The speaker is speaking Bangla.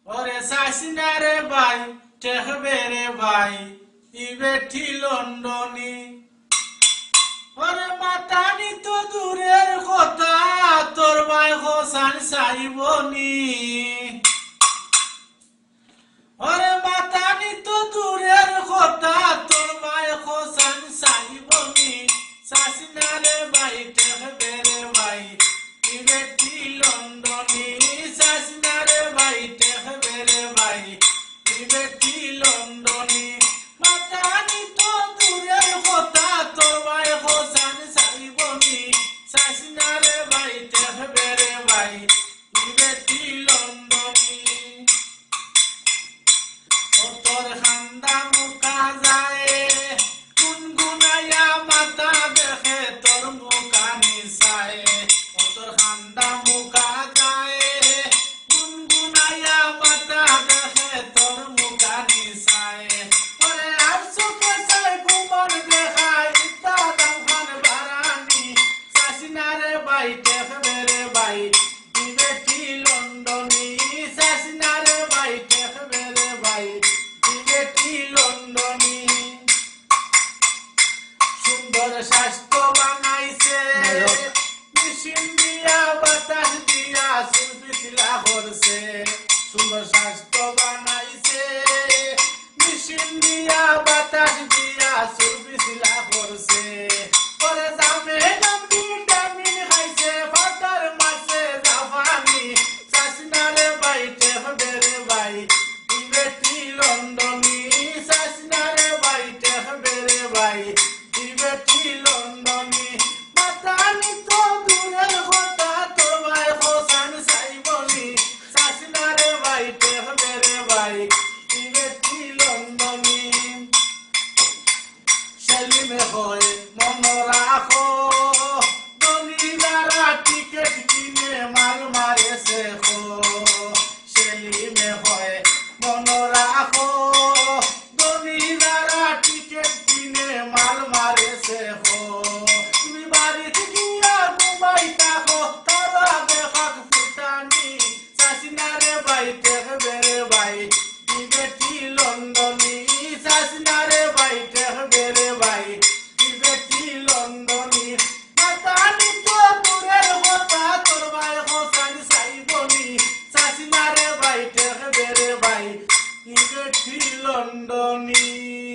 ওরে সাসিনা রে ভাই ঠেকবে রে ভাই ইবেঠি লন্ডনী ওরে মাতানি তো দূরের কথা তোর ভাই হোসান সাইবনি ওরে মাতানি তো দূরের কথা তোর ভাই হোসান সাইবনি সাসিনা রে ভাই ঠেকবে রে ভাই ইবেঠি লন্ডনী সাসিনা রে ভাই ঠেকবে রে ভাই ইবেঠি লন্ডনী মাতানি তো দূরের কথা তোর ভাই হোসান সাইবনি সাসিনা রে ভাই ঠেকবে রে ভাই ইবেঠি লন্ডনী ও তোর খান্দা মুখা যায় গুনগুনাইয়া মাথা দেখে তোর মুখা নিসায় ও তোর খান্দা মুখা যায় গুনগুনাইয়া মাথা দেখে তোর মুখা নিসায় ওরে আর চোখে চাই ঘুমর দেখায় ইতা দামখান বারানি সাসিনা রে ভাই ঠেকবে রে ভাই ইবেঠি লন্ডনী সাসিনা রে ভাই ঠেকবে রে ভাই ইবেঠি লন্ডনী সুন্দর স্বাস্থ্য বানাইছে মেশিন দিয়া বাতাস দিয়া সুলফিসিলা করছে সুন্দর স্বাস্থ্য বানাইছে মেশিন দিয়া বাতাস দিয়া সুলফিসিলা করছে পরে জামে নাম ভিটামিন খাইছে ফাটার মাছে জাপানি সাসিনা রে ভাই ঠেকবে রে ভাই ইবেঠি লন্ডনী সাসিনা রে ভাই ঠেকবে রে ভাই ইবেঠি লন্ডনী মাতানি তো দূরের কথা তোর ভাই হোসান সাইবনি সাসিনা রে ভাই ঠেকবে রে ভাই ইবেঠি লন্ডনী সেলিমে হয় মন রাখো দলিলারা টিকেট কিনে মাল মারেছে খো সেলিমে হয় মন রাখো দলিলারা টিকেট কিনে মাল মারেছে খো